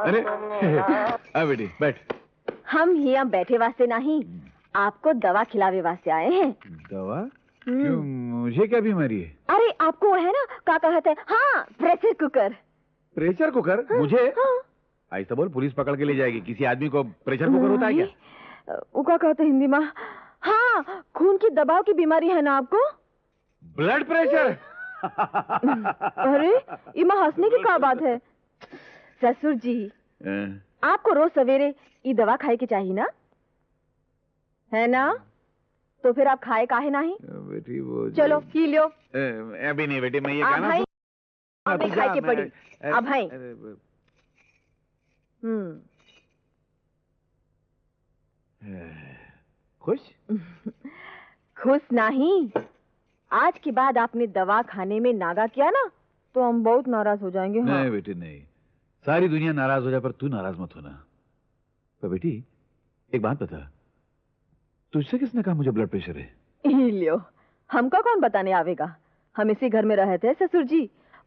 अरे आ बेटी बैठ। हम यहाँ बैठे वास्ते नहीं, आपको दवा खिलावे वास्ते आए हैं। दवा? क्यों, मुझे क्या बीमारी है? अरे आपको वो है ना, क्या कहते हैं, हाँ, प्रेशर कुकर। Pressure cooker? हाँ, मुझे? हाँ। ऐसा बोल, पुलिस पकड़ के ले जाएगी। किसी आदमी को प्रेशर कुकर होता है क्या? वो क्या कहते हैं हिंदी में? हाँ, खून की दबाव की बीमारी है ना आपको? Blood pressure? अरे इमा हंसने की क्या बात है? ससुर जी, आपको रोज सवेरे ये दवा खाए की चाहिए ना, है ना? तो फिर आप खाए काहे नहीं? बेटी वो चलो पी लो। अभी नहीं बेटी, मैं ये आप कहना भाई, आप खाए के पड़ी। आप भाई। खुश? खुश नहीं, आज के बाद आपने दवा खाने में नागा किया ना तो हम बहुत नाराज हो जाएंगे। हाँ। नहीं बेटी नहीं, सारी दुनिया नाराज हो जाए पर तू नाराज मत होना। पर बेटी एक बात बता, तुझसे किसने कहा मुझे ब्लड प्रेशर है? लियो, हमको कौन बताने आवेगा? हम इसी घर में रहते हैं ससुर जी,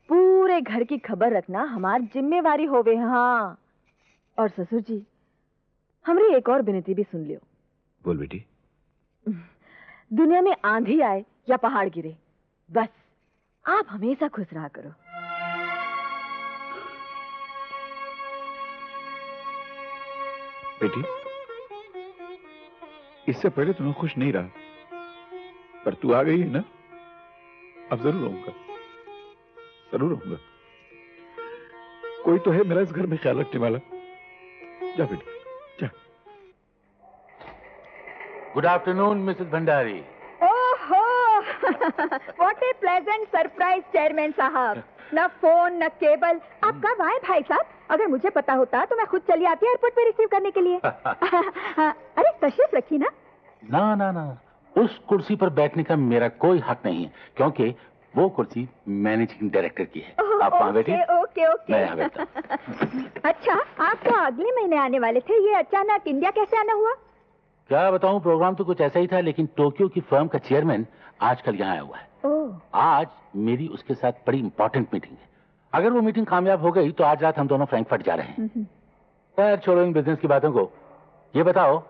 पूरे घर की खबर रखना हमारी जिम्मेवारी होवे। हाँ, और ससुर जी हमारी एक और विनती भी सुन लियो। बोल बेटी। दुनिया में आंधी आए या पहाड़ गिरे, बस आप हमेशा खुश रहा करो। बेटी इससे पहले तो मैं खुश नहीं रहा, पर तू आ गई है ना, अब जरूर रहूंगा, जरूर रहूंगा। कोई तो है मेरा इस घर में ख्याल रखने वाला। जा बेटी जा। Good afternoon Mrs Bhandari. ओहो, what a pleasant surprise chairman साहब। न फोन न केबल, आप कब आए भाई साहब? अगर मुझे पता होता तो मैं खुद चली आती एयरपोर्ट पे रिसीव करने के लिए। अरे तशरीफ रखी ना। ना ना ना, उस कुर्सी पर बैठने का मेरा कोई हक नहीं है, क्योंकि वो कुर्सी मैनेजिंग डायरेक्टर की है। आप वहाँ बैठिए, ओके ओके। मैं यहाँ बैठता हूँ। अच्छा, आप तो अगले महीने आने वाले थे, ये अचानक इंडिया कैसे आना हुआ? क्या बताऊं, प्रोग्राम तो कुछ ऐसा ही था, लेकिन टोक्यो की फर्म का चेयरमैन आजकल यहाँ आया हुआ है। आज मेरी उसके साथ बड़ी इंपॉर्टेंट मीटिंग है। अगर वो मीटिंग कामयाब हो गई तो आज रात हम दोनों फ्रैंकफर्ट जा रहे हैं। खैर छोड़ो इन बिजनेस की बातों को, ये बताओ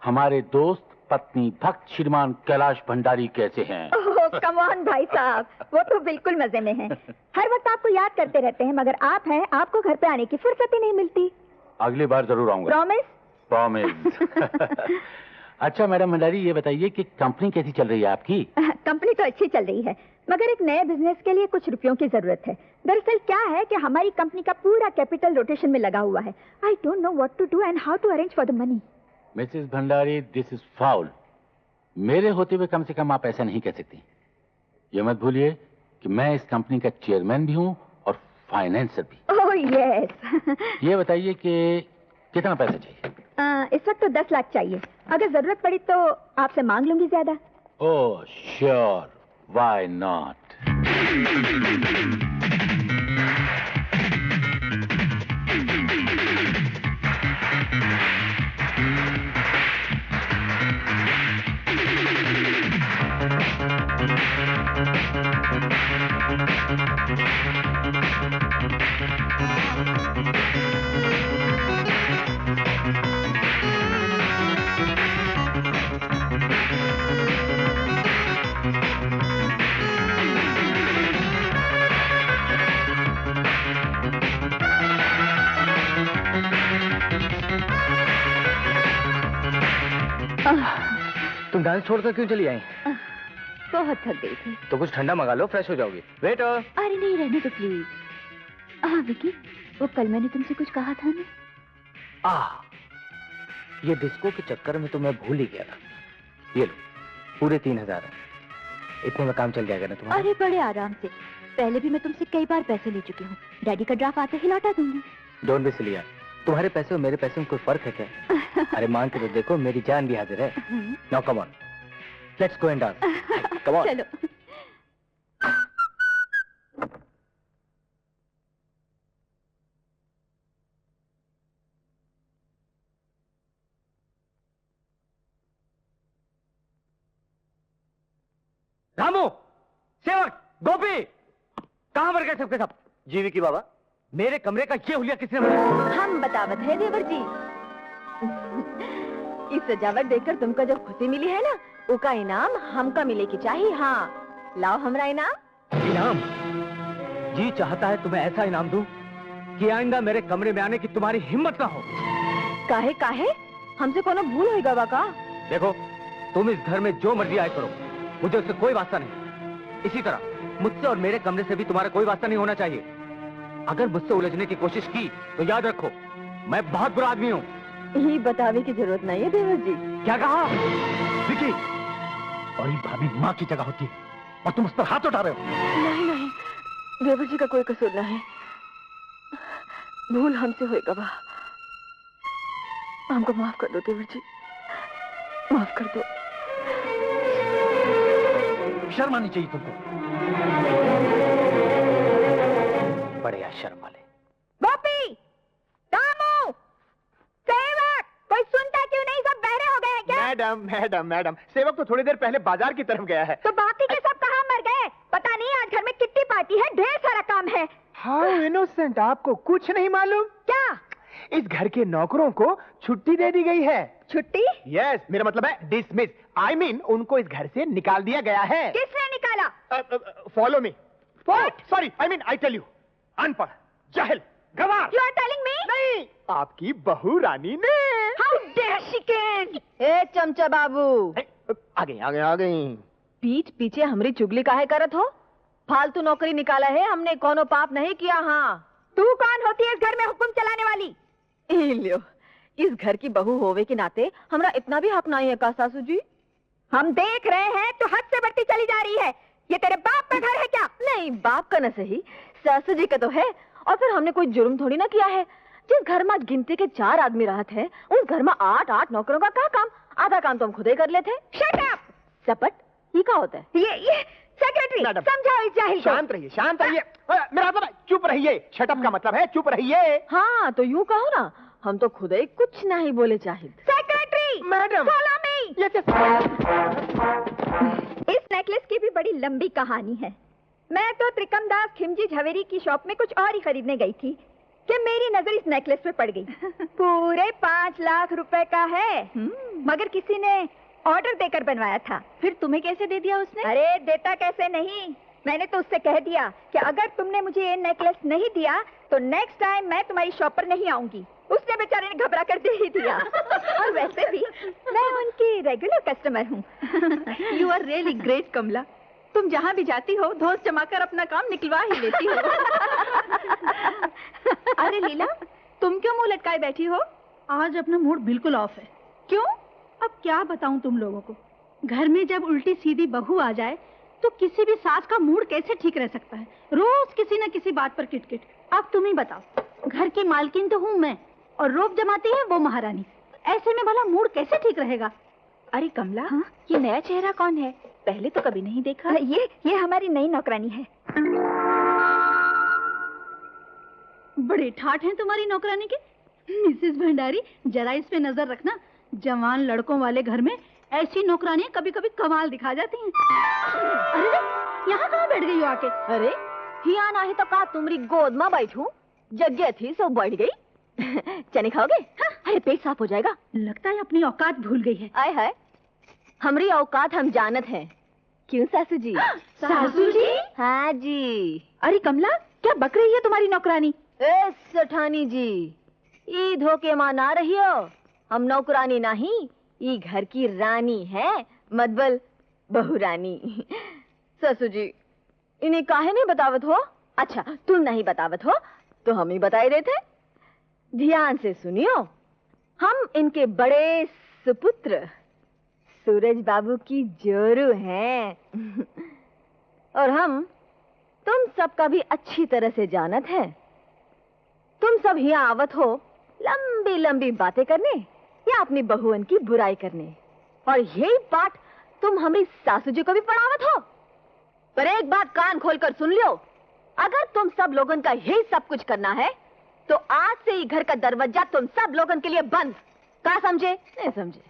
हमारे दोस्त पत्नी भक्त श्रीमान कैलाश भंडारी कैसे हैं? कम ऑन भाई साहब, वो तो बिल्कुल मजे में हैं। हर वक्त आपको याद करते रहते हैं, मगर आप हैं, आपको घर पे आने की फुर्सत ही नहीं मिलती। अगली बार जरूर आऊंगा। प्रॉमिस? प्रॉमिस। अच्छा मैडम भंडारी, ये बताइए कि कंपनी कैसी चल रही है आपकी? कंपनी तो अच्छी चल रही है, मगर एक नए बिजनेस के लिए कुछ रुपयों की जरूरत है। दरअसल क्या है कि हमारी कंपनी का पूरा कैपिटल रोटेशन में लगा हुआ है। I don't know what to do and how to arrange for the money. Mrs Bhandari, this is foul. मेरे होते हुए कम से कम आप ऐसा नहीं कह सकती। ये मत भूलिए कि मैं इस कंपनी का चेयरमैन भी हूँ और फाइनेंसर भी। Oh yes. ये बताइए कि कितना पैसा चाहिए? इस वक्त तो 10 लाख चाहिए, अगर जरूरत पड़ी तो आपसे मांग लूंगी ज्यादा। Oh sure, why not. तुम डांस छोड़कर क्यों चली आई? बहुत थक गई थी। तो कुछ ठंडा मंगा लो, फ्रेश हो जाओगी। वेटर। अरे नहीं, रहने दो प्लीज। हाँ विकी, वो कल मैंने तुमसे कुछ कहा था ना। ये डिस्को के चक्कर में तो मैं भूल ही गया था। ये लो, पूरे 3000 है। इतने में काम चल जाएगा ना तुम्हारा? अरे बड़े आराम से, पहले भी मैं तुमसे कई बार पैसे ले चुकी हूँ। डैडी का ड्राफ्ट आते ही लौटा दूंगी। डोंट बी सिली यार, तुम्हारे पैसे और मेरे पैसे में कोई फर्क है क्या? अरे मान के तो देखो, मेरी जान भी हाजिर है। Now come on, let's go and dance. Come on. चलो। रामू, सेवक, गोपी, कहां पर गए सबके सब? जीवी की बाबा, मेरे कमरे का ये हुलिया किसने बनाया? हम बतावत है देवर जी। इस सजावट देखकर तुमको जो खुशी मिली है ना, उसका इनाम हमका मिले की चाहिए। हाँ, लाओ हमरा इनाम। इनाम? जी चाहता है तुम्हें ऐसा इनाम दूं कि आइंदा मेरे कमरे में आने की तुम्हारी हिम्मत ना हो। काहे काहे? हमसे कोनो भूल होई गवा का? देखो, तुम इस घर में जो मर्जी आए करो, मुझे उससे कोई वास्ता नहीं। इसी तरह मुझसे और मेरे कमरे से भी तुम्हारा कोई वास्ता नहीं होना चाहिए। अगर मुझसे उलझने की कोशिश की तो याद रखो, मैं बहुत बुरा आदमी हूँ। ये बतावे की जरूरत नहीं है देवर जी। क्या कहा? विकी, और ये भाभी माँ की जगह होती है और तुम उस पर हाथ उठा रहे हो। नहीं नहीं, देवर जी का कोई कसूर नहीं। भूल हमसे होएगा बा। हमको माफ कर दो देवर जी, माफ कर दो। शर्म आनी चाहिए तुमको। बड़े शर्म वाले। गोपी, दामू, सेवक, कोई सुनता क्यों नहीं? सब बहरे हो गए हैं क्या? मैडम मैडम मैडम, सेवक तो थोड़ी देर पहले बाजार की तरफ गया है। तो बाकी के सब कहाँ मर गए? पता नहीं, आज घर में किट्टी पार्टी है, ढेर सारा काम है। हाउ इनोसेंट, आपको कुछ नहीं मालूम? क्या? इस घर के नौकरों को छुट्टी दे दी गई है। छुट्टी? यस, मेरा मतलब है डिसमिस। आई मीन उनको इस घर से निकाल दिया गया है। किसने निकाला? Follow me. What? Sorry, I mean I tell you, अनपढ़, जाहिल, गवार। You are telling me? नहीं, आपकी बहू रानी ने। How dare she can? ए चमचा बाबू, आ गई आ गई आ गई। पीठ पीछे हमरी चुगली काहे करत हो? फालतू नौकरी निकाला है हमने, कोनो पाप नहीं किया। हाँ, तू कौन होती है इस घर में हुक्म चलाने वाली? लो, इस घर की बहू होवे के नाते हमरा इतना भी हक नहीं है का सासू जी? हम देख रहे हैं तो हद से बढ़ती चली जा रही है। ये तेरे बाप का घर है क्या? नहीं, बाप का न सही, सासू जी का तो है। और फिर हमने कोई जुर्म थोड़ी ना किया है। जिस घर में गिनती के 4 आदमी रहत है, उस घर में 8 नौकरों का क्या काम? आधा काम तो हम खुद ही कर लेते। Shut up! चपट, ये क्या होता है? ये सेक्रेटरी, मैडम, समझाओ इस जाहिल को। शांत रहिए, शांत रहिए। मेरा मतलब चुप रहिए। शटअप का मतलब है चुप रहिए। हाँ, तो यूँ कहो ना, हम तो खुद ही कुछ नहीं बोले चाहिए। Secretary, madam, follow me। ये इस नेकलेस की भी बड़ी लंबी कहानी है। मैं तो त्रिकमदास खिमजी झवेरी की शॉप में कुछ और ही खरीदने गई थी कि मेरी नजर इस नेकलेस पे पड़ गई। पूरे 5 लाख रुपए का है, मगर किसी ने ऑर्डर देकर बनवाया था। फिर तुम्हें कैसे दे दिया उसने? अरे देता कैसे नहीं, मैंने तो उससे कह दिया कि अगर तुमने मुझे ये नेकलेस नहीं दिया तो नेक्स्ट टाइम मैं तुम्हारी शॉप पर नहीं आऊंगी। उसने बेचारे ने घबरा कर दे ही दिया। और वैसे भी मैं उनकी रेगुलर कस्टमर हूँ। यू आर रियली ग्रेट कमला। तुम जहाँ भी जाती हो धोस जमाकर अपना काम निकलवा ही लेती हो। अरे लीला, तुम क्यों मुंह लटकाए बैठी हो? आज अपना मूड बिल्कुल ऑफ है। क्यों? अब क्या बताऊं तुम लोगों को, घर में जब उल्टी सीधी बहू आ जाए तो किसी भी सास का मूड कैसे ठीक रह सकता है? रोज किसी न किसी बात पर किटकिट। अब तुम ही बताओ, घर की मालकिन तो हूँ मैं और रोब जमाती है वो महारानी। ऐसे में भला मूड कैसे ठीक रहेगा? अरे कमला, हाँ? ये नया चेहरा कौन है? पहले तो कभी नहीं देखा। ये हमारी नई नौकरानी है। बड़े ठाठ हैं तुम्हारी नौकरानी के। मिसेस भंडारी, जरा इस पे नजर रखना। जवान लड़कों वाले घर में ऐसी नौकरानियां कभी कभी कमाल दिखा जाती हैं। अरे यहाँ कहाँ बैठ गई हो आके? अरे हिया ना है तो का तुमरी गोद में बैठूं? जगह थी सो बढ़ गई। चने खाओगे? हाँ? अरे पेट साफ हो जाएगा। लगता है अपनी औकात भूल गई है। आए हाय, हमरी औकात हम जानत हैं। क्यों सासू जी? सासू जी? हाँ जी। अरे कमला, क्या बक रही है तुम्हारी नौकरानी? ए सेठानी जी, ई धोखे मां ना रही हो। हम नौकरानी नहीं, ई घर की रानी है, मतलब बहू रानी। ससु जी, इन्हें काहे नहीं बतावत हो? अच्छा, तुम नहीं बतावत हो तो हम ही बताए देते। ध्यान से सुनियो, हम इनके बड़े सुपुत्र सूरज बाबू की जोरू हैं। और हम तुम सबका भी अच्छी तरह से जानत हैं। तुम सब यहाँ आवत हो लंबी लंबी बातें करने या अपनी बहुअन की बुराई करने, और यही बात तुम हमारी सासू जी को भी पढ़ावत हो। पर एक बात कान खोलकर सुन लो, अगर तुम सब लोगन का यही सब कुछ करना है तो आज से ही घर का दरवाजा तुम सब लोगन के लिए बंद। क्या समझे? नहीं समझे?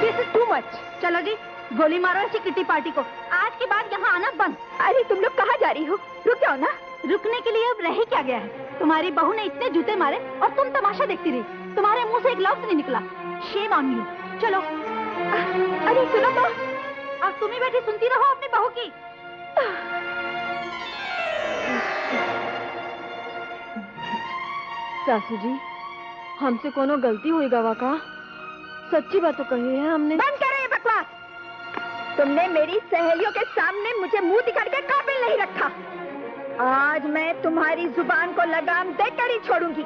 This is too much. चलो जी, गोली मारो ऐसी किट्टी पार्टी को। आज के बाद यहाँ आना बंद। अरे तुम लोग कहाँ जा रही हो? रुक जाओ ना। रुकने के लिए अब रह ही क्या गया है? तुम्हारी बहू ने इतने जूते मारे और तुम तमाशा देखती रही। तुम्हारे मुंह से एक लफ्ज नहीं निकला। Shame on you. चलो। अरे सुनो तो, अब तुम ही बैठी सुनती रहो अपनी बहू की। सासू जी, हमसे कोनो गलती हुई गवा का? सच्ची बात तो कही है हमने। बंद करो ये बकवास। तुमने मेरी सहेलियों के सामने मुझे मुंह दिखा के काबिल नहीं रखा। आज मैं तुम्हारी जुबान को लगाम देकर ही छोड़ूंगी।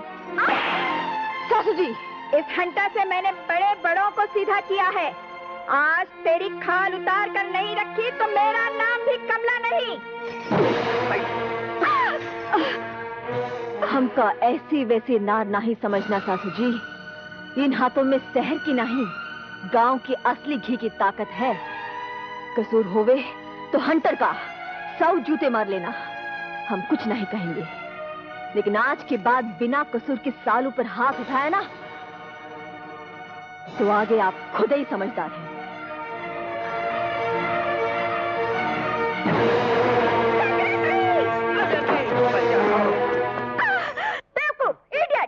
सासू जी, इस घंटा से मैंने बड़े बड़ों को सीधा किया है। आज तेरी खाल उतार कर नहीं रखी तो मेरा नाम भी कमला नहीं। हमका ऐसी वैसी नार नहीं समझना सासू जी। इन हाथों में शहर की नहीं, गांव की असली घी की ताकत है। कसूर होवे तो हंटर का 100 जूते मार लेना, हम कुछ नहीं कहेंगे। लेकिन आज के बाद बिना कसूर के सालू पर हाथ उठाया ना, तो आगे आप खुद ही समझदार हैं।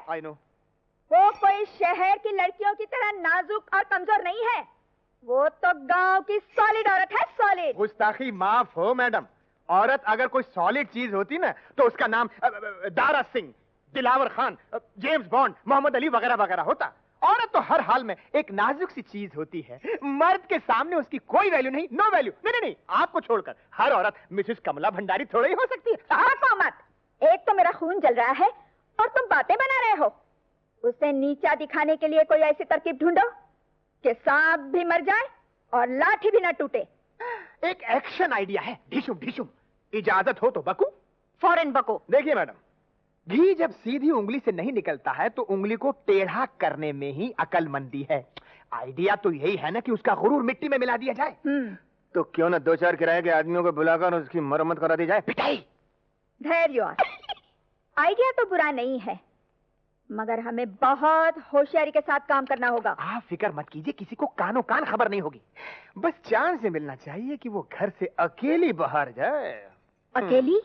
I know. वो कोई शहर की लड़कियों की तरह नाजुक और कमजोर नहीं है। वो तो गांव की सॉलिड औरत है, सॉलिड। गुस्ताखी माफ हो मैडम। औरत अगर कोई सॉलिड चीज होती ना तो उसका नाम दारा सिंह, दिलावर खान, जेम्स बॉन्ड, मोहम्मद अली वगैरह वगैरह होता। औरत तो हर हाल में एक नाजुक सी चीज होती है। मर्द के सामने उसकी कोई वैल्यू नहीं, नो वैल्यू। नहीं नहीं, आपको छोड़कर हर औरत मिसेस कमला भंडारी थोड़ी ही हो सकती है। बको मत। एक तो मेरा खून जल रहा है और तुम बातें बना रहे हो। उसे नीचा दिखाने के लिए कोई ऐसी तरकीब ढूंढो कि सांप भी मर जाए और लाठी भी न टूटे। एक एक्शन आइडिया है। ढिशुम ढिशुम। इजाजत हो तो बकू। फौरन बको। देखिए मैडम, घी जब सीधी उंगली से नहीं निकलता है तो उंगली को टेढ़ा करने में ही अकलमंदी है। आइडिया तो यही है ना कि उसका गुरूर मिट्टी में मिला दिया जाए। तो क्यों ना 2-4 किराए के आदमियों को बुलाकर उसकी मरम्मत करा दी जाए। पिटाई। धैर्य। आइडिया तो बुरा नहीं है, मगर हमें बहुत होशियारी के साथ काम करना होगा। आप फिक्र मत कीजिए, किसी को कानो कान खबर नहीं होगी। बस चांद से मिलना चाहिए कि वो घर से अकेली बाहर जाए। अकेली?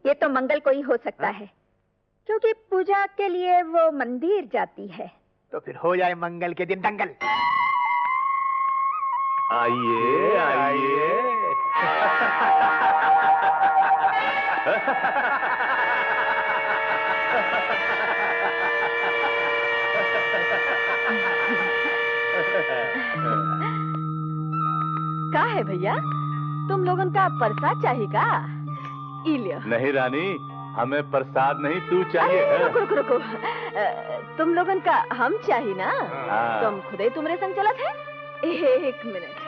ये तो मंगल को ही हो सकता है, क्योंकि पूजा के लिए वो मंदिर जाती है। तो फिर हो जाए मंगल के दिन दंगल। आइए आइए। का है भैया, तुम लोगन का प्रसाद चाहिए का? ई लियो। नहीं रानी, हमें प्रसाद नहीं, तू चाहिए। अरे रुको रुको रुको, तुम लोगन का हम चाहिए ना? हाँ। तुम खुदे तुम्हारे संग चलत है। 1 मिनट।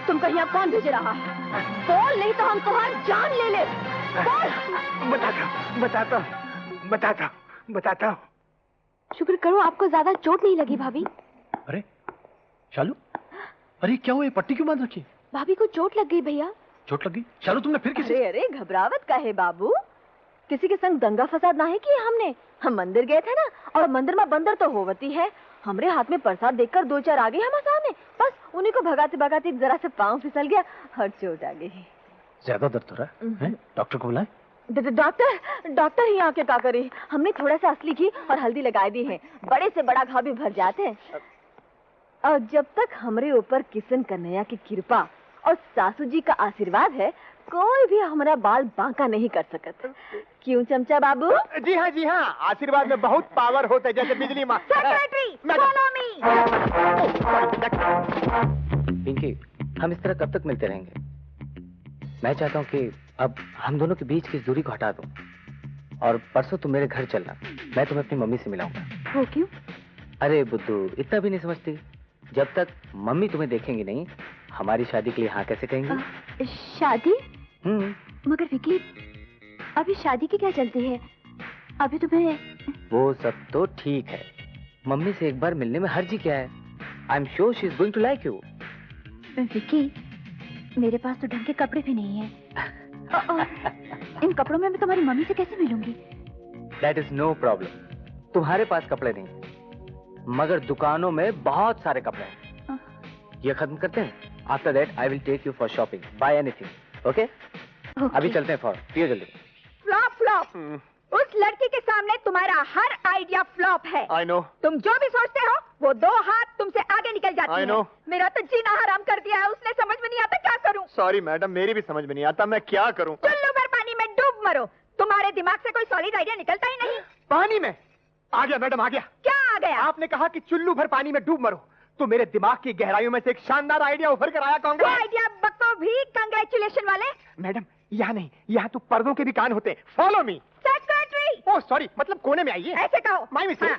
तुम कहीं अब कौन भेज रहा? बोल, नहीं तो हम तुम्हारी जान ले ले। बताता हूँ। शुक्र करो आपको ज्यादा चोट नहीं लगी भाभी। अरे शालू, अरे क्या हुआ, ये पट्टी क्यों बांध रखी? भाभी को चोट लग गई भैया। चोट लगी? शालू तुमने फिर किसी? अरे घबरावत का है बाबू, किसी के संग दंगा फसाद ना है किया हमने। हम मंदिर गए थे ना, और मंदिर में बंदर तो होवती है। हमरे हाथ में प्रसाद देखकर 2-4 आ गए हम सामने, बस उन्हीं को भगाते भगाते जरा से पाँव फिसल गया और चोट आ गई। ज्यादा दर्द हो रहा है? डॉक्टर को बुलाएं? डॉक्टर ही आके क्या करे। हमने थोड़ा सा असली घी और हल्दी लगाई दी है, बड़े से बड़ा घाव भी भर जाते हैं। और जब तक हमरे ऊपर किशन कन्हैया की कृपा और सासू जी का आशीर्वाद है, कोई भी हमारा बाल बांका नहीं कर सकता। क्यों चमचा बाबू? जी हाँ, आशीर्वाद में बहुत पावर होता है, जैसे बिजली माँ। पिंकी, हम इस तरह कब तक मिलते रहेंगे? मैं चाहता हूँ कि अब हम दोनों के बीच की दूरी को हटा दूं, और परसों तुम मेरे घर चलना, मैं तुम्हें अपनी मम्मी से मिलाऊंगा। वो क्यों? अरे बुद्धू, इतना भी नहीं समझती? जब तक मम्मी तुम्हें देखेंगी नहीं, हमारी शादी के लिए हाँ कैसे कहेंगी? शादी? मगर विकी, अभी शादी की क्या चलती है? अभी तुम्हें... वो सब तो ठीक है, मम्मी से एक बार मिलने में हर्जी क्या है? I am sure she is going to like you. Vicky, मेरे पास तो ढंग के कपड़े भी नहीं है। इन कपड़ों में मैं तुम्हारी मम्मी से कैसे मिलूंगी? That is no problem. तुम्हारे पास कपड़े नहीं, मगर दुकानों में बहुत सारे कपड़े हैं। ये खत्म करते हैं, after that I will take you for shopping, buy anything. Okay? अभी चलते हैं, फॉर पियो जल्दी। फ्लॉप। उस लड़की के सामने तुम्हारा हर आइडिया फ्लॉप है। I know. तुम जो भी सोचते हो वो 2 हाथ तुमसे आगे निकल जाती I है। know. मेरा तो जीना हराम कर दिया है उसने, समझ में नहीं आता क्या करूं। सॉरी मैडम, मेरी भी समझ में नहीं आता, मैं क्या करूं? चुल्लू भर पानी में डूब मरो, तुम्हारे दिमाग से कोई सॉलिड आइडिया निकलता ही नहीं। पानी में? आ गया मैडम, आ गया। क्या आ गया? आपने कहा कि चुल्लू भर पानी में डूब मरो, तो मेरे दिमाग की गहराइयों में से एक शानदार आइडिया उभर कर आया। वो कांग्रेस आइडिया बको भी कंग्रेचुलेशन वाले। मैडम, यहाँ नहीं, यहाँ तो पर्दों के भी कान होते हैं। Follow me. Secretary. Oh sorry, मतलब कोने में आइए। ऐसे कहो। My mistake.